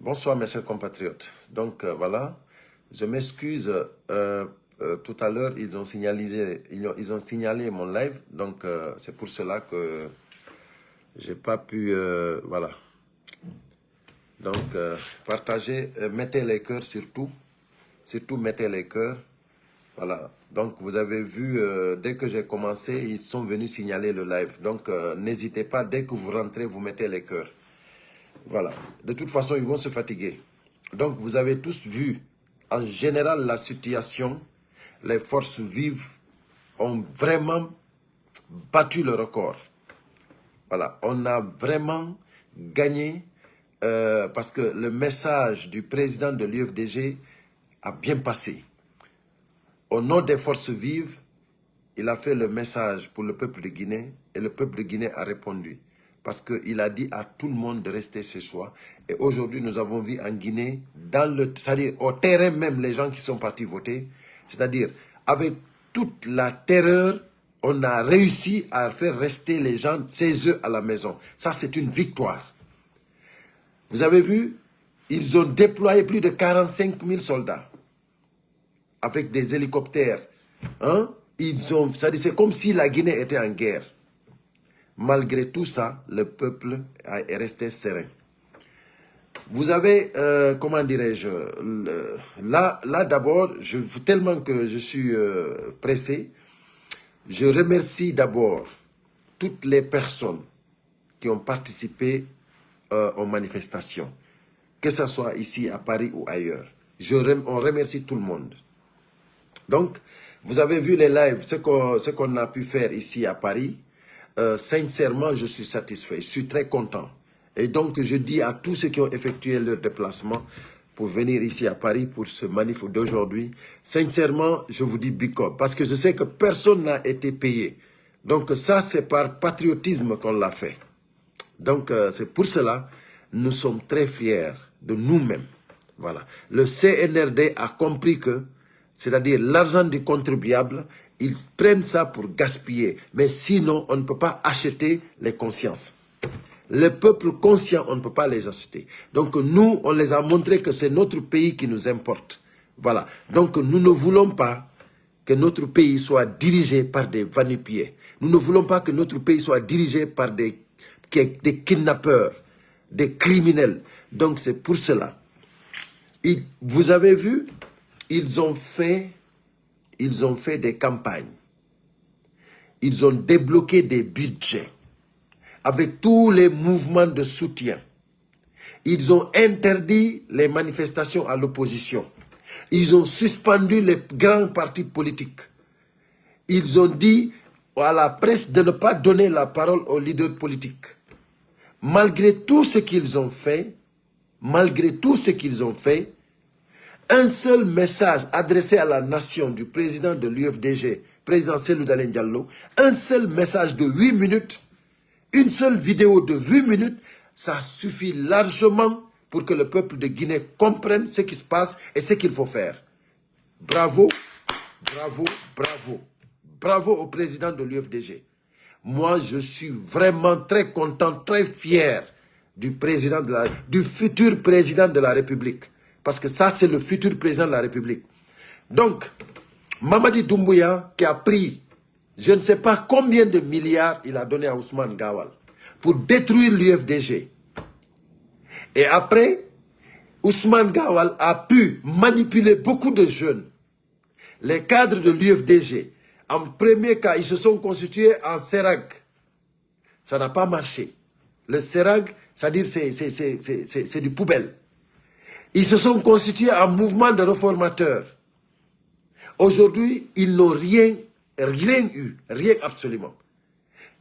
Bonsoir mes chers compatriotes. Donc voilà, je m'excuse. Tout à l'heure, ils ont signalé mon live. Donc c'est pour cela que j'ai pas pu... voilà. Donc partagez, mettez les cœurs surtout. Surtout mettez les cœurs. Voilà. Donc vous avez vu, dès que j'ai commencé, ils sont venus signaler le live. Donc n'hésitez pas, dès que vous rentrez, vous mettez les cœurs. Voilà. De toute façon, ils vont se fatiguer. Donc, vous avez tous vu, en général, la situation. Les forces vives ont vraiment battu le record. Voilà. On a vraiment gagné parce que le message du président de l'UFDG a bien passé. Au nom des forces vives, il a fait le message pour le peuple de Guinée et le peuple de Guinée a répondu. Parce qu'il a dit à tout le monde de rester chez soi. Et aujourd'hui, nous avons vu en Guinée, c'est-à-dire au terrain même, les gens qui sont partis voter, c'est-à-dire avec toute la terreur, on a réussi à faire rester les gens chez eux à la maison. Ça, c'est une victoire. Vous avez vu, ils ont déployé plus de 45 000 soldats avec des hélicoptères. Hein? C'est comme si la Guinée était en guerre. Malgré tout ça, le peuple est resté serein. Vous avez, comment dirais-je, là d'abord, tellement que je suis pressé, je remercie d'abord toutes les personnes qui ont participé aux manifestations, que ce soit ici à Paris ou ailleurs. On remercie tout le monde. Donc, vous avez vu les lives, ce qu'on a pu faire ici à Paris. Sincèrement, je suis satisfait, je suis très content. Et donc, je dis à tous ceux qui ont effectué leur déplacement pour venir ici à Paris pour ce manif d'aujourd'hui, sincèrement, je vous dis big up, parce que je sais que personne n'a été payé. Donc, ça, c'est par patriotisme qu'on l'a fait. Donc, c'est pour cela, nous sommes très fiers de nous-mêmes. Voilà. Le CNRD a compris que, c'est-à-dire l'argent du contribuable, ils prennent ça pour gaspiller. Mais sinon, on ne peut pas acheter les consciences. Les peuples conscients, on ne peut pas les acheter. Donc nous, on les a montré que c'est notre pays qui nous importe. Voilà. Donc nous ne voulons pas que notre pays soit dirigé par des va-nu-pieds. Nous ne voulons pas que notre pays soit dirigé par des kidnappeurs, des criminels. Donc c'est pour cela. Vous avez vu, ils ont fait des campagnes. Ils ont débloqué des budgets avec tous les mouvements de soutien. Ils ont interdit les manifestations à l'opposition. Ils ont suspendu les grands partis politiques. Ils ont dit à la presse de ne pas donner la parole aux leaders politiques. Malgré tout ce qu'ils ont fait, un seul message adressé à la nation du président de l'UFDG, président Cellou Dalein Diallo, un seul message de 8 minutes, une seule vidéo de 8 minutes, ça suffit largement pour que le peuple de Guinée comprenne ce qui se passe et ce qu'il faut faire. Bravo, bravo, bravo. Bravo au président de l'UFDG. Moi, je suis vraiment très content, très fier du futur président de la République. Parce que ça, c'est le futur président de la République. Donc, Mamadi Doumbouya, qui a pris, je ne sais pas combien de milliards il a donné à Ousmane Gawal pour détruire l'UFDG. Et après, Ousmane Gawal a pu manipuler beaucoup de jeunes. Les cadres de l'UFDG, en premier cas, ils se sont constitués en SERAG. Ça n'a pas marché. Le SERAG, c'est-à-dire c'est du poubelle. Ils se sont constitués en mouvement de réformateurs. Aujourd'hui, ils n'ont rien eu, rien absolument.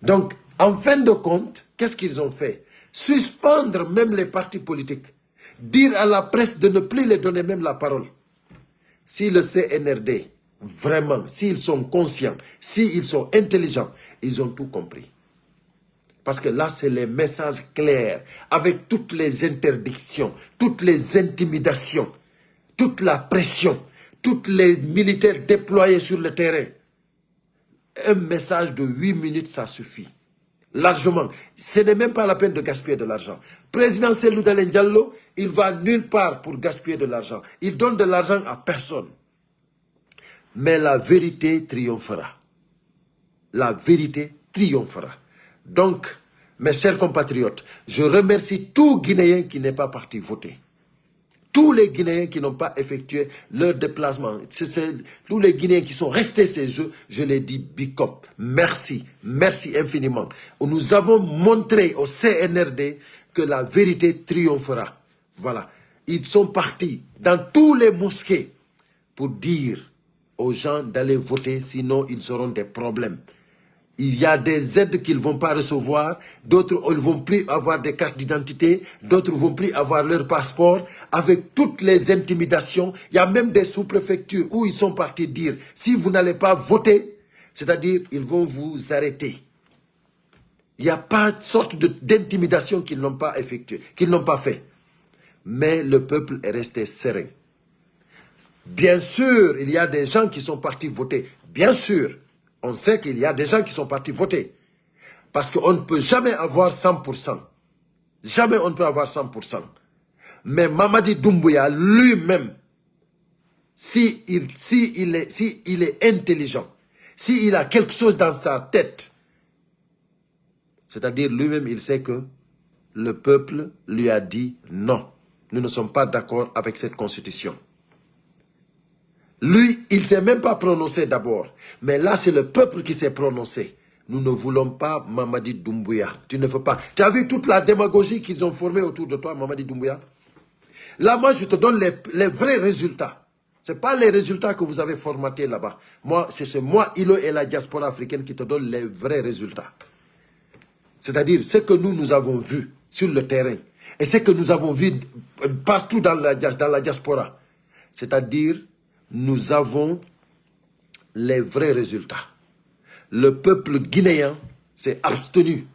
Donc, en fin de compte, qu'est-ce qu'ils ont fait? Suspendre même les partis politiques. Dire à la presse de ne plus les donner même la parole. Si le CNRD, vraiment, s'ils sont conscients, s'ils sont intelligents, ils ont tout compris. Parce que là, c'est les messages clairs, avec toutes les interdictions, toutes les intimidations, toute la pression, tous les militaires déployés sur le terrain. Un message de 8 minutes, ça suffit. Largement. Ce n'est même pas la peine de gaspiller de l'argent. Président Cellou Dalein Diallo, il va nulle part pour gaspiller de l'argent. Il donne de l'argent à personne. Mais la vérité triomphera. La vérité triomphera. Donc, mes chers compatriotes, je remercie tout Guinéen qui n'est pas parti voter. Tous les Guinéens qui n'ont pas effectué leur déplacement, tous les Guinéens qui sont restés chez eux, je les dis big up. Merci, merci infiniment. Nous avons montré au CNRD que la vérité triomphera. Voilà. Ils sont partis dans tous les mosquées pour dire aux gens d'aller voter, sinon ils auront des problèmes. Il y a des aides qu'ils ne vont pas recevoir, d'autres ne vont plus avoir des cartes d'identité, d'autres ne vont plus avoir leur passeport, avec toutes les intimidations. Il y a même des sous-préfectures où ils sont partis dire, si vous n'allez pas voter, c'est-à-dire ils vont vous arrêter. Il n'y a pas de sorte d'intimidation qu'ils n'ont pas effectuée, qu'ils n'ont pas fait. Mais le peuple est resté serein. Bien sûr, il y a des gens qui sont partis voter, bien sûr. On sait qu'il y a des gens qui sont partis voter. Parce qu'on ne peut jamais avoir 100%. Jamais on ne peut avoir 100%. Mais Mamadi Doumbouya lui-même, s'il est intelligent, s'il a quelque chose dans sa tête, c'est-à-dire lui-même, il sait que le peuple lui a dit non. Nous ne sommes pas d'accord avec cette constitution. Lui, il ne s'est même pas prononcé d'abord. Mais là, c'est le peuple qui s'est prononcé. Nous ne voulons pas Mamadi Doumbouya. Tu ne veux pas. Tu as vu toute la démagogie qu'ils ont formée autour de toi, Mamadi Doumbouya? Là, moi, je te donne les vrais résultats. Ce n'est pas les résultats que vous avez formatés là-bas. Moi, c'est moi, Ilo et la diaspora africaine qui te donne les vrais résultats. C'est-à-dire ce que nous avons vu sur le terrain. Et ce que nous avons vu partout dans la diaspora. C'est-à-dire... nous avons les vrais résultats. Le peuple guinéen s'est abstenu.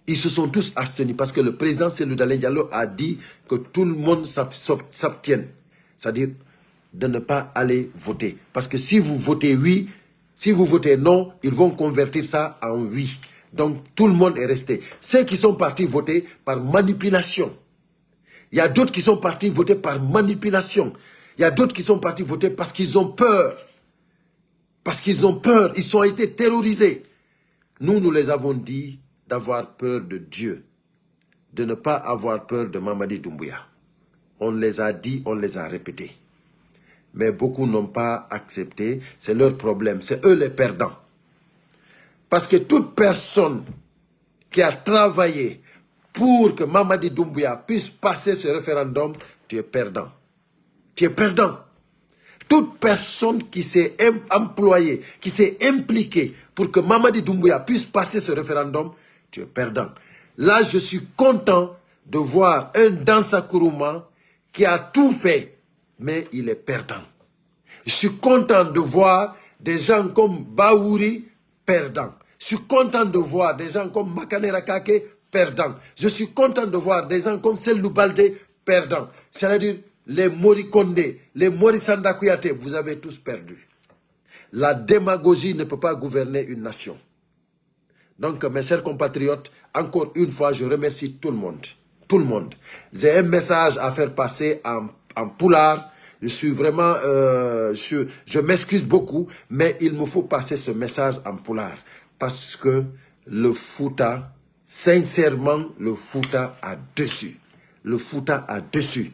Ils se sont tous abstenus parce que le président Cellou Dalein Diallo a dit que tout le monde s'abstienne. C'est-à-dire de ne pas aller voter. Parce que si vous votez oui, si vous votez non, ils vont convertir ça en oui. Donc tout le monde est resté. Ceux qui sont partis voter par manipulation. Il y a d'autres qui sont partis voter par manipulation. Il y a d'autres qui sont partis voter parce qu'ils ont peur. Parce qu'ils ont peur. Ils ont été terrorisés. Nous les avons dit d'avoir peur de Dieu. De ne pas avoir peur de Mamadi Doumbouya. On les a dit, on les a répétés. Mais beaucoup n'ont pas accepté. C'est leur problème. C'est eux les perdants. Parce que toute personne qui a travaillé pour que Mamadi Doumbouya puisse passer ce référendum, tu es perdant. Tu es perdant. Toute personne qui s'est employée, qui s'est impliquée pour que Mamadi Doumbouya puisse passer ce référendum, tu es perdant. Là, je suis content de voir un Dansa Kourouma qui a tout fait, mais il est perdant. Je suis content de voir des gens comme Baouri perdants. Je suis content de voir des gens comme Makane Rakake perdants. Je suis content de voir des gens comme Cellou Baldé perdants. C'est-à-dire, les Mori Kondé, les Mori Sanda Kouyaté, vous avez tous perdu. La démagogie ne peut pas gouverner une nation. Donc, mes chers compatriotes, encore une fois, je remercie tout le monde. Tout le monde. J'ai un message à faire passer en poulard. Je suis vraiment... je m'excuse beaucoup, mais il me faut passer ce message en poulard. Parce que le Fouta, sincèrement, le Fouta a dessus. Le Fouta a dessus.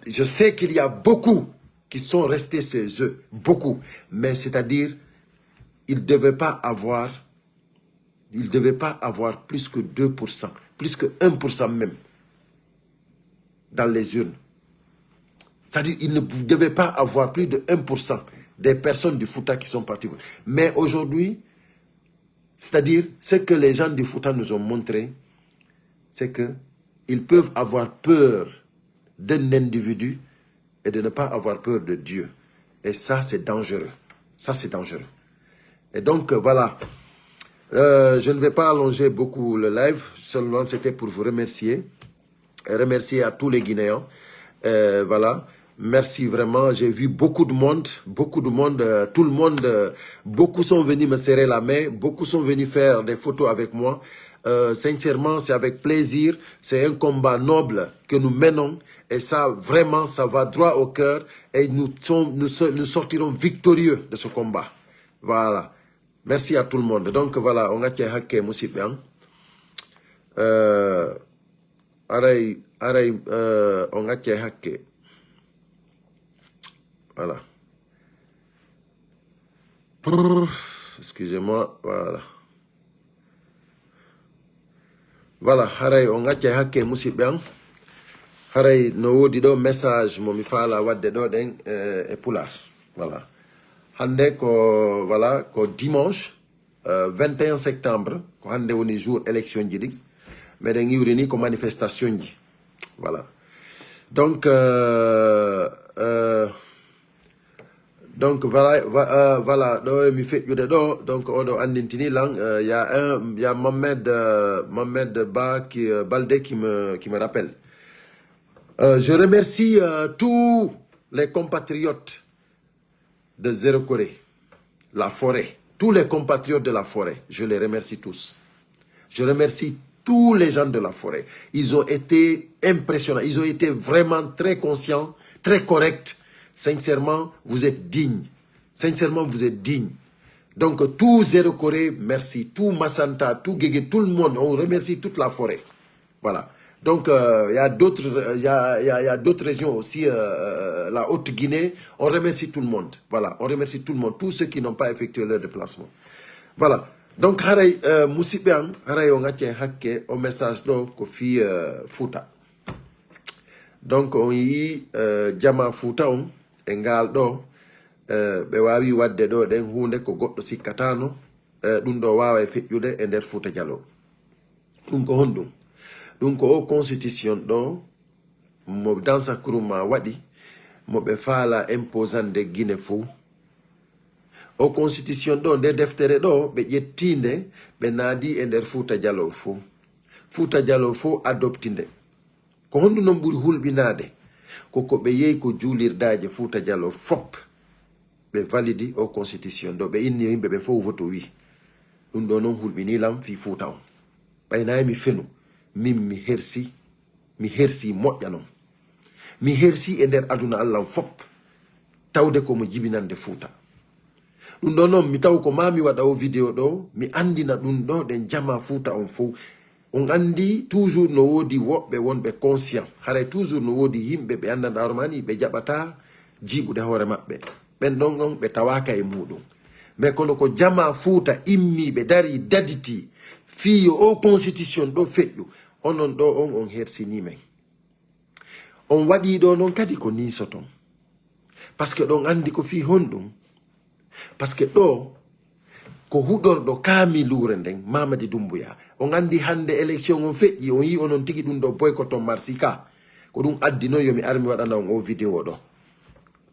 Je sais qu'il y a beaucoup qui sont restés chez eux, beaucoup. Mais c'est-à-dire, ils ne devaient pas avoir plus que 2%, plus que 1% même, dans les urnes. C'est-à-dire, ils ne devaient pas avoir plus de 1% des personnes du Fouta qui sont parties. Mais aujourd'hui, c'est-à-dire, ce que les gens du Fouta nous ont montré, c'est qu'ils peuvent avoir peur d'un individu et de ne pas avoir peur de Dieu. Et ça, c'est dangereux. Ça, c'est dangereux. Et donc, voilà. Je ne vais pas allonger beaucoup le live. Seulement, c'était pour vous remercier. Et remercier à tous les Guinéens. Voilà. Merci vraiment. J'ai vu beaucoup de monde, tout le monde, beaucoup sont venus me serrer la main, beaucoup sont venus faire des photos avec moi. Sincèrement, c'est avec plaisir. C'est un combat noble que nous menons et ça, vraiment, ça va droit au cœur et nous sortirons victorieux de ce combat. Voilà. Merci à tout le monde. Donc voilà, on a été hacké Moussipian. On a été hacké. Voilà. Excusez-moi, voilà. Voilà, haray on acce hakke musidɓe. Haray no wodi ɗo message mo mi faala wadde ɗo ɗen e pular. Voilà. Hande ko voilà ko dimanche 21 septembre ko hande woni jour élection ji ɗi. Meɗen iwri ni ko manifestation ji. Voilà. Donc voilà, mi feƴƴude ɗo, donc oɗo andintini lan, y a Mohamed Ba Baldé qui me rappelle. Je remercie tous les compatriotes de Zéro Corée, la forêt, tous les compatriotes de la forêt, je les remercie tous. Je remercie tous les gens de la forêt. Ils ont été impressionnants, ils ont été vraiment très conscients, très corrects. Sincèrement, vous êtes dignes. Sincèrement, vous êtes dignes. Donc, tout Zéro Corée, merci. Tout Massanta, tout Guégué, tout le monde. On remercie toute la forêt. Voilà. Donc, il y a d'autres régions aussi, la Haute-Guinée. On remercie tout le monde. Voilà. On remercie tout le monde. Tous ceux qui n'ont pas effectué leur déplacement. Voilà. Donc, haray Moussipian, haray on a hacké au message do ko fi Fouta. Donc, on yi Jama Fouta on. E ngal ɗo ɓe wawi wadde ɗo ɗen hunde ko goɗɗo sikkatano ɗum ɗo wawa e feƴƴude e nder Fouta Diallo. ɗum ko honɗum ɗum ko o constitution ɗo mo Dansa Nkrumah waɗi mo ɓe faala imposande Guinée fou. O constitution ɗo nde deftere ɗo ɓe ƴettinde ɓe naadi e nder Fouta Diallo fou. Fouta Diallo fou adoptinde ko honɗum noon ɓuri hulɓinade koko ɓe yehi ko juulirdaje Fouta Diallo fop ɓe validi o constitution ɗo ɓe inni yimɓe ɓe fof voto wi ɗum ɗo noon hulɓinilam fi Fouta on ɓaynayi mi fenu min mi hersi moƴƴa noon mi hersi e nder aduna Allah fop tawde komo jibinande Fouta ɗum ɗo noon mi taw ko ma mi waɗa o vidéo ɗo mi andina ɗum ɗo ɗen jama Fouta on fof. On andi toujours no wodi woɓɓe wonɓe conscient haray toujours no wodi yimɓe ɓe andanda hormani ɓe jaɓata jiɓude hoore maɓɓe ɓen ɗon ɗon ɓe tawaka e muɗum mais kono ko jama Fouta immi ɓe dari daditi fiyo o constitution ɗo feƴƴu onon ɗo on hersini men on waɗi ɗo noon kadi ko nisoton par ce que ɗon andi ko fi honɗum par ce que ɗo ko huɗorɗo kaamilure nden Mamadi Doumbouya on andi hande élection on feƴƴi on yi onon tigi ɗum ɗo boycotton Marsika ko ɗum addi noon yomi armi waɗana on o vidéo ɗo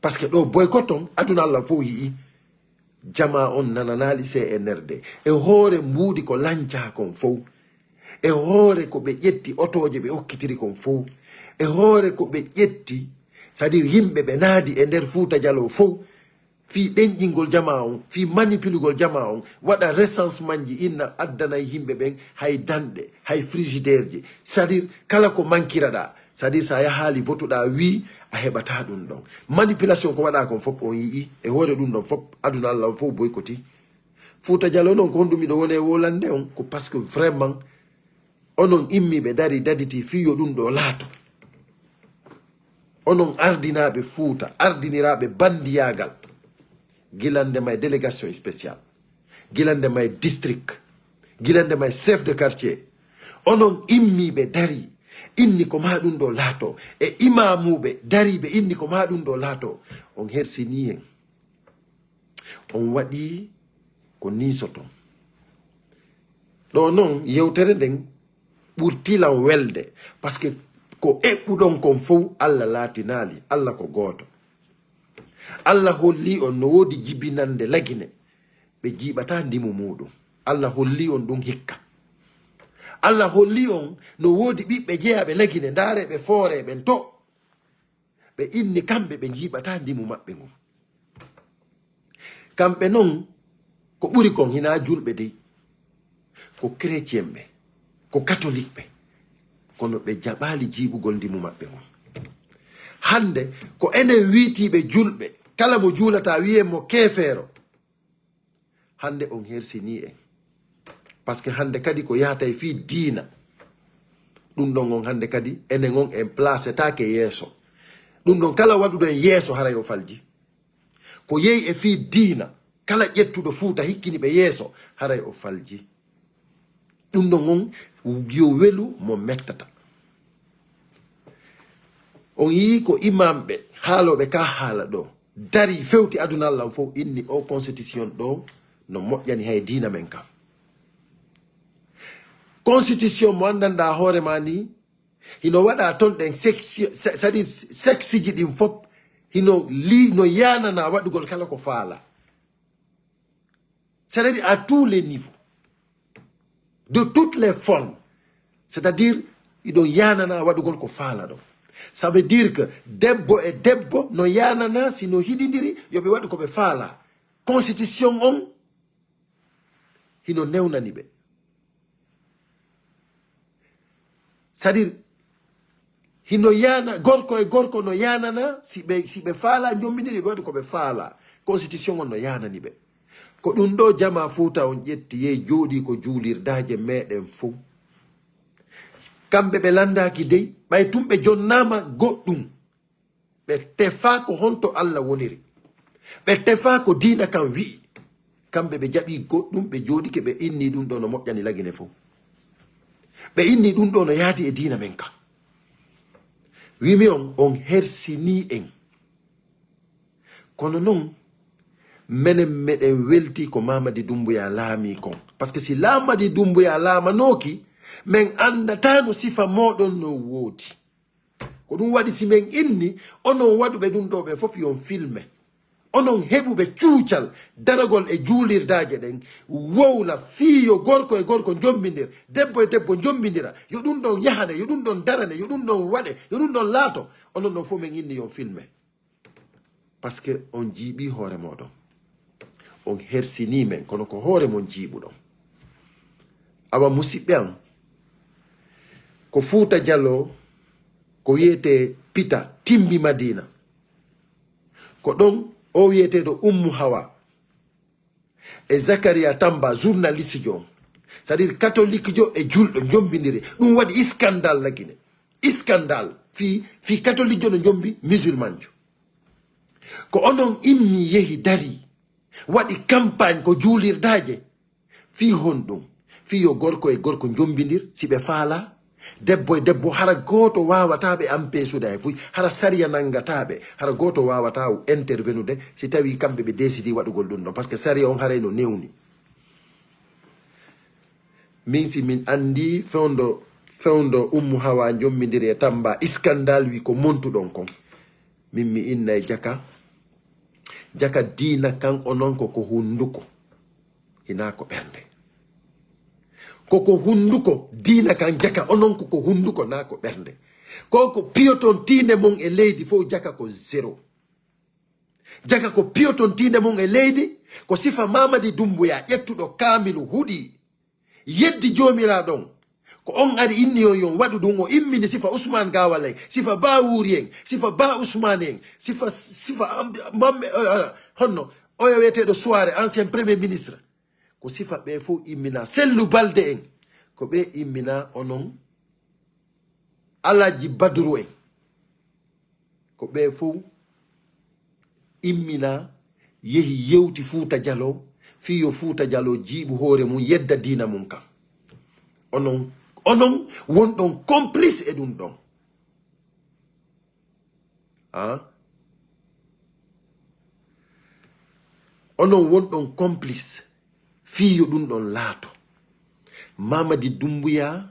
par ce que ɗo boycotton aduna Allah fof yii jama on nananali CNRD e hoore mbuudi ko lanca kon fof e hoore ko ɓe ƴetti otoje ɓe hokkitiri kon fof e hoore ko ɓe ƴetti c'est à dire yimɓe ɓe naadi e nder Fouta Diallo fof fi ɗenƴingol jama on fi manipulugol jama on waɗa recensement ji inna addanayi yimɓe ɓen hay danɗe hay frigidaire ji c'est à dire kala ko mankiraɗa c'est à dire sa yahali votuɗa wi a heɓata ɗum ɗon manipulation ko waɗa kon fof on yii e hoore ɗum ɗon fof aduna Allah on fof boykoti Fouta Diallo noon ko hondumiɗo woni e wolande on ko par ce que vraiment onon immiɓe dari daditi fiyo ɗum ɗo laato onon ardinaɓe Fouta ardiniraɓe bandiyagal gilande may délégation spéciale gilande may district gilande may chef de quartier onon immiɓe dari inni ko ma ɗum ɗo laato e imamuɓe dariɓe inni ko ma ɗum ɗo laato on hersini hen on waɗi ko nisoton ɗo noon yewtere nden ɓurtilan welde par ce que ko eɓɓuɗon kon fof Allah laatinali Allah ko gooto Allah holli on no wodi jibinande lagine ɓe jiiɓata ndimu muɗum Allah holli on ɗum hikka Allah holli on no wodi ɓiɓɓe jeeyaɓe lagine daareɓe fooreɓen to ɓe inni kamɓe ɓe jiiɓata ndimu maɓɓe ngun. Kamɓe non ko ɓuri kon hina julɓe dey ko chrétien ɓe ko catholique ɓe kono ɓe jaɓali jiiɓugol ndimu maɓɓe ngun. Hande ko enen wiitiɓe julɓe kala mo juulata wiye mo kefeero, hande on hersini en par ce que hande kadi ko yahata e fi diina ɗum ɗon on hande kadi enen on en placetake yeeso. ɗum ɗon kala waɗuɗo en yeeso haray o falji. Ko yehi e fi diina kala ƴettuɗo fuuta hikkini ɓe yeeso haray o falji. ɗum ɗon on yo welu mo mettata. On yii ko imamɓe haaloɓe ka haala ɗo dari fewti aduna Allah fof inni o constitution ɗo no moƴƴani hay diina men kam. Constitution mo andanɗa hoore ma ni hino waɗa ton ɗen c'est-à-dire sexe ji ɗin fof hino no yanana waɗugol kala ko faala. C'est-à-dire à tous les niveaux, de toutes les formes. C'est-à-dire iɗon yanana waɗugol ko faala ɗo. Ça veut dire que debbo e debbo no yanana sino hiɗidiri yoɓe waɗu ko ɓe faala. Constitution on hino newnani ɓe. C'est-à-dire hino yana gorko e gorko no yanana si ɓe faala jommidiri ɓe waɗu ko ɓe faala. Constitution on no yanani ɓe. Ko ɗum ɗo jama fuuta on ƴetti yehi jooɗi ko juulirdaje meɗen fof. Kamɓe ɓe landaki dey ɓay tum ɓe jonnama goɗɗum. Ɓe tefa ko honto Allah woniri. Ɓe tefa ko diina kam wi'i. Kamɓe ɓe jaɓi goɗɗum ɓe jooɗike ɓe inni ɗum ɗo no moƴƴani lagine fof. Ɓe inni ɗum ɗo no yaadi e diina men kam. Wimi on hersini en. Kono non menen meɗen welti ko Mamadi Doumbouya laami kon. Par ce que si Mamadi Doumbouya laamanoki men andata no sifa moɗon no woodi. Ko ɗum waɗi si men inni onon waɗuɓe ɗum ɗo ɓe fof yon filme. Onon heɓuɓe cuucal daragol e juulirdaje ɗen wowla fiyo gorko e gorko jombindir debbo e debbo jombindira yo ɗum ɗon yahane yo ɗum ɗon darane yo ɗum ɗon waɗe yo ɗum ɗon laato onon ɗon fof men inni yon filme. Par ce que on jiiɓi hoore moɗon on hersini men kono ko hoore mon jiiɓuɗon. Awa musidɓe am ko Fuuta Jallo ko wiyete Pita timbi Madina ko ɗon o wiyeteɗo Ummu Hawa e Zakaria Tamba journaliste jo c'est-à-dire catholique jo e julɗo jombidiri ɗum waɗi scandale lagine scandale fi catholique jo no jombi musulman jo ko onon immi yehi dari waɗi campagne ko juulirdaje fi honɗum fi yo gorko e gorko jombidir si ɓe faala debbo e debbo hara goto wawataɓe empêchude hay fuy hara sariya nangataɓe hara goto wawata intervenude si tawi kamɓe ɓe décidi waɗugol ɗum ɗon par ce que sariya on haray no newni. Min si min andi fewndo Ummu Hawa jommidiri e Tamba scandale wi ko montuɗon kon min mi inna e jaka diina kan onon koko hunduko hina ko ɓernde. Koko hunduko diina kan jaka onon koko hunduko na ko ɓernde. Koko piyoton tinde mon e leydi fo jaka ko zéro. Jaka ko piyoton tinde mon e leydi ko sifa Mamadi Doumbouya ƴettuɗo kamilu huɗi yeddi jomiraɗon ko on ari inni yon waɗu ɗum o immini sifa Ousmane Gawal en sifa Ba Wuri en sifa Ba Ousmane en sifa mamme honno oyo wiyeteɗo Souare ancien premier ministre ko sifa ɓe fof immina Sellou Balde en ko ɓe immina onon Alaji Badru en ko ɓe fof immina yehi yewti Fuuta Jallo fiyo Fuuta Jallo jiiɓu hoore mum yedda diina mum kam onon wonɗon complice e ɗum ɗon onon wonɗon complice fiyo ɗum ɗon laato. Mamadi Doumbouya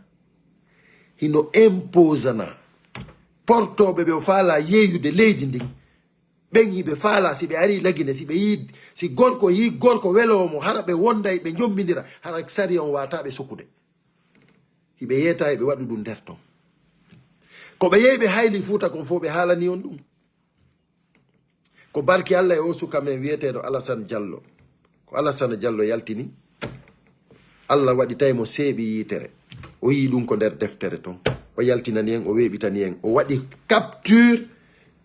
hino imposana portoɓe ɓe faala yeeyude leydi ndin ɓen hiɓe faala si ɓe ari lagine si ɓe yi si gorko yi gorko welomo hara ɓe wonday ɓe jombidira hara sari on wataɓe sokkude hiɓe yeta ɓe waɗu ɗum nder ton ko ɓe yehi ɓe hayli Fuuta kon fof ɓe haalani on ɗum ko barki Allah e o suka men wiyeteɗo Alassane Diallo ko Alassane Diallo yaltini Allah waɗi tawi mo seeɓi yitere o yi ɗum ko nder deftere ton o yaltinani en o weeɓitani en o waɗi capture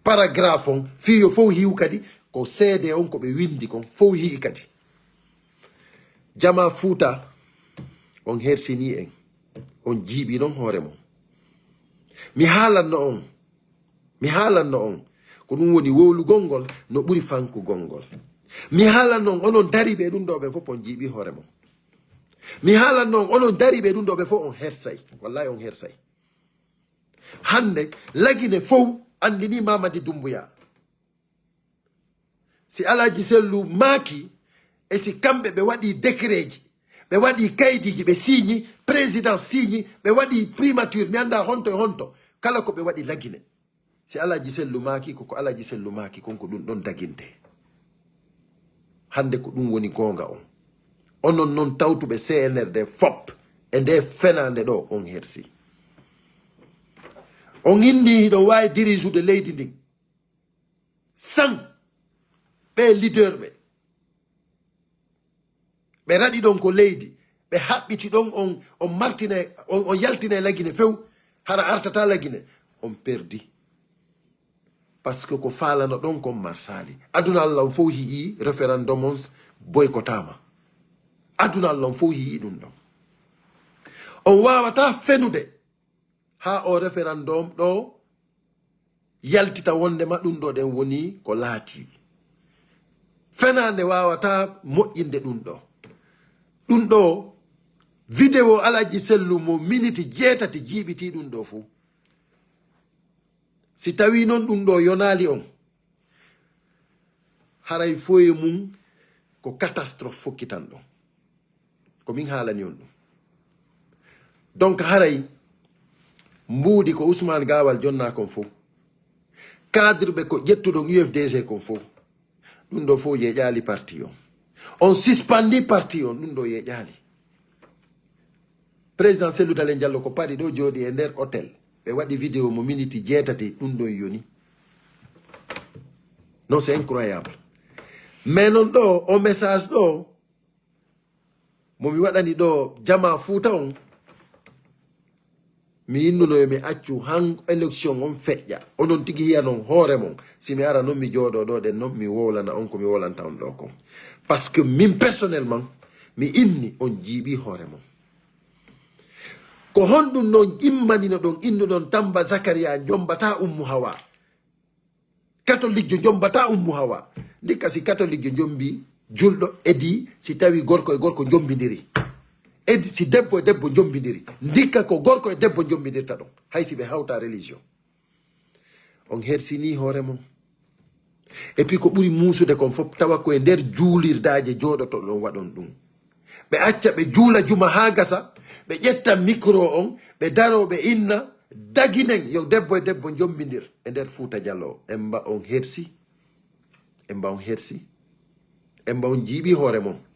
paragraphe on fiyo fof hiw kadi ko seede on ko ɓe windi kon fof hii kadi jama Fouta on hersini en on jiiɓi noon hoore mon mi haalanno on ko ɗum woni wowlugol ngol no ɓuri fankugol ngol mi haalanno on onon dari ɓe ɗum ɗo ɓe fof on jiiɓi hoore mon mi haalanno on onon dari ɓe ɗum ɗo ɓe fof on hersay wallahi on hersay hande lagine fof andini Mamadi Doumbouya si Alaji Sellu maaki e si kamɓe ɓe waɗi décret ji ɓe waɗi kaydiji ɓe signi président signi ɓe waɗi primature mi anda honto e honto kala ko ɓe waɗi lagine si Alaji Sellu maaki koko Alaji Sellu maaki konko ɗum ɗon daginte hande ko ɗum woni gonga on onon noon tawtuɓe CNRD fop e nde fenande ɗo on hersi on indi hiɗo wawi dirisude leydi ndin sans ɓe leader ɓe raɗi ɗon ko leydi ɓe haɓɓiti ɗon on martine on yaltine lagine few hara artata lagine on perdi par ce que ko falano ɗon kon marsali aduna Allah on fof yii référendum on boycotama aduna Allah on fof yii ɗum ɗon on wawata fenude ha o référendum ɗo yaltita wondema ɗum ɗo ɗen woni ko laati fenande wawata moƴƴinde ɗum ɗo ɗum ɗo vidéo Alaji Sellu mo minute 7 jiiɓiti ɗum ɗo fuu si tawi noon ɗum ɗo yonali on haray foye mum ko catastrophe fokkitan ɗon ko min haalani on ɗum donc haray mbuudi ko Ousmane Gawal jonna kon fof cadre ɓe ko ƴettuɗon UFDG kon fof ɗum ɗo fof yeƴali parti on suspandi parti on ɗum ɗo yeƴali président Cellou Dalein Diallo ko paɗi ɗo jooɗi e nder hôtel ɓe waɗi vidéo mo minute 7 ɗum ɗon yoni non c'est incroyable mais non ɗo o message ɗo momi waɗani ɗo jama Fouta on mi yinnuno mi accu han élection on feƴƴa onon tigi hiya noon hoore mon si mi ara noon mi jooɗo ɗo ɗen noon mi wolana on ko mi wolanta on ɗo kon par ce que min personnellement mi inni on jiiɓi hoore mon ko honɗum noon immanino ɗon innuɗon Tamba Zakaria jombata Ummu Hawa catholique jo jombata Ummu Hawa ndikka si catholique jo jombi julɗo edi si tawi gorko e gorko jombidiri edi si debbo e debbo jombidiri ndikka ko gorko e debbo jombidirta ɗon hay si ɓe hawta religion on hersini hoore mon et puis ko ɓuri muusude kon fof tawa koye nder juulirdaje jooɗoto ɗon waɗon ɗum ɓe acca ɓe juula juma ha gasa ɓe ƴetta micro on ɓe daro ɓe inna daginen yo debbo e debbo jombidir e nder Fouta Diallo emba on hersi emba on hersi emba on jiiɓi hoore mon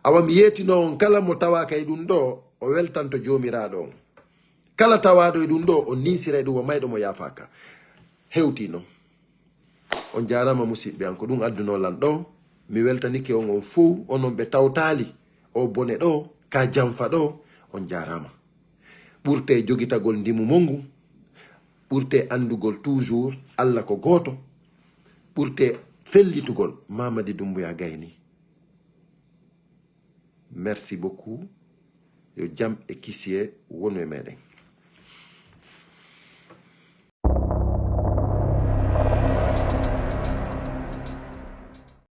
awa mi yeetino on kala mo tawaka e ɗum ɗo o weltanto jomiraɗo on kala tawaɗo e ɗum ɗo o nisira e ɗum o mayɗo mo yafaka hewti noon on jarama musidɓe an ko ɗum adduno lan ɗo mi weltanike on fou onon ɓe tawtali o bone ɗo ka jamfa ɗo on jarama ɓurte jogitagol ndimu mongu ɓurte andugol toujours Allah ko goto ɓurte fellitugol Mamadi Doumbouya Gayni merci beaucoup yo jam e kisiye wonu e meɗen